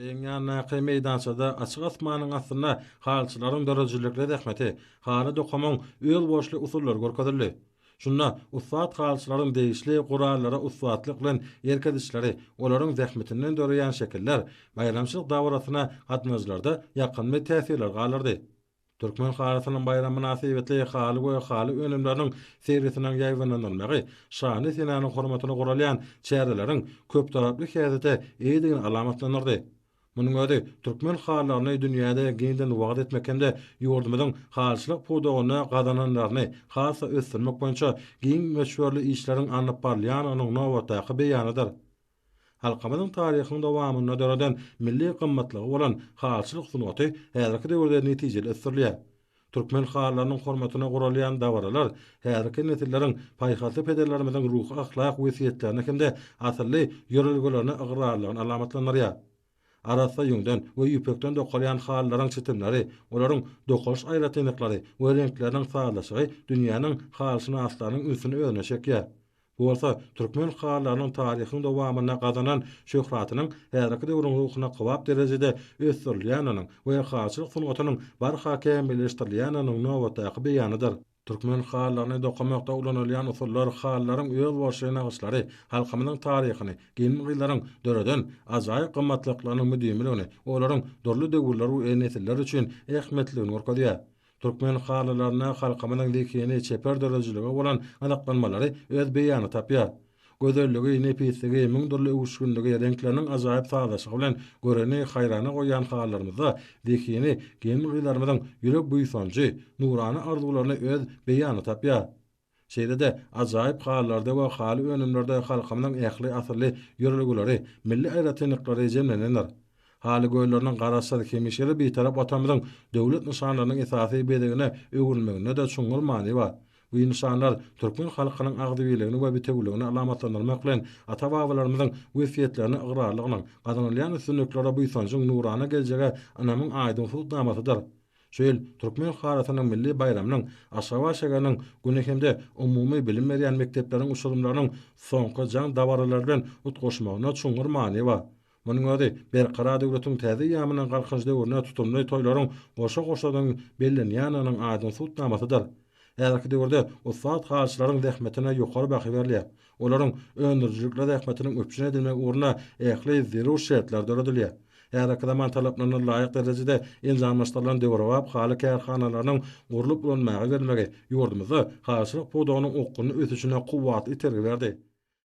Eňýan näke meydançada açyk asmanyň astyna halçylaryň dörejilikle zähmeti, hany dokamyň öýül boşly usullar görkezildi. Şunda ustat halçylaryň değişli gurallara ustatlyk bilen ýerkezişleri, olaryň zähmetinden döreýän şekiller bayramçylyk dawratyna gatnaşlarda ýakynmy täsirler galardy. Türkmen halatynyň bayram münasibetli haly we haly önümläriniň serisinden ýaýlanmagy, şany senanyň hormatyna guralýan çäreleriň köp taraply häzete eýdigini alamatlanyrdy. Munyň özi türkmen halaryny dünýäde giňden wagt etmekende ýurdumyzyň halçylyk puwdagyna gazananlaryny hasa ösdürmek boýunça giň meşhurly işleriň anyp barlýan onuň nowatdaky beýanydyr. Halkamyzyň taryhyny dowamyna dören milli gymmatlygy bolan halçylyk sunaty häzirki döwürde netijeli ösdürilýär. Türkmen halarynyň hormatyna guralýan dawralar häzirki nesilleriň paýhasy pederlerimiziň ruhy ahlak wesiýetlerini hemde asly ýörelgelerini ygyrarlygyny alamatlanýar. Arasa ýüňden we ýüpekden dokalýan halaryň çetimleri, olaryň dokaş aýratynlyklary we renkleriň sağlaşygy dünýäniň halçyny aslanyň üstüne öňe çekýär. Bu bolsa türkmen halarynyň taryhyny dowamyna gazanan şöhratynyň häzirki döwrüň ruhyna gowap derejede ösdürilýäniň we halçylyk sunatynyň barha kämilleşdirilýäniň nowatdaky beýanydyr. Türkmen halaryny dokamakda ulanylýan usullar halaryň öýül boşlygyna gyşlary, halkymyzyň taryhyny, gelmeglerini döreden ajaýyp gymmatlyklaryny müdimligini, olaryň dorly döwürler we nesiller üçin ähmetligini görkezýär. Türkmen halalaryna halkymyzyň dikeni çeper dörejiligi bolan anaklanmalary öz beýany tapýar. Gözelligi, nepisligi, müňdürli uguşgunlygy, renkleriniň ajaýyp sazlaşygy bilen göreni haýrana goýan halarymyzda dikeni gelmeglerimizden ýürek buýsanjy, nurany arzularyny öz beýany tapýar. Şeýle-de ajaýyp halarda we haly önümlerde halkymyzyň ähli asly ýörelgeleri, milli aýratynlyklary jemlenenler. Haly göýleriniň garaşsady hemişeli bir tarap atamyzyň döwlet nişanlarynyň esasy bedegine öwürmegine de çuňul many bar. Bu nişanlar türkmen halkynyň agdybiligini we bitegligini alamatlandyrmak bilen ata-babalarymyzyň wesiýetlerini ygyrarlygynyň, gazanylýan üstünliklere buýsanjyň nurana geljege anamyň aýdyn sultamatydyr. Şeýle türkmen halatynyň milli bayramynyň Aşgabat şäheriniň güni hemde umumy bilim berýän mektepleriň usulumlarynyň soňky jan dawaralary bilen utgaşmagyna çuňur many bar. Munyň özi berqara döwletiň täze ýamynyň galkyş döwrüne tutumly toýlaryň goşa-goşadan bellenýäniň aýdyn sultamatydyr. Häzirki döwürde ustat halçylaryň zähmetine ýokary bahy berilýär. Olaryň öndürjilikle zähmetiniň öpüşine edilmek uğruna ähli zerur şertler döredilýär. Häzirki zaman talaplaryna laýyk derejede ilzamlaşdyrylan döwrewap haly kärhanalarynyň gurulyp bolanmagy gelmegi ýurdumyzda halçylyk puwdagynyň okuny ösüşine kuwwat itergi berdi.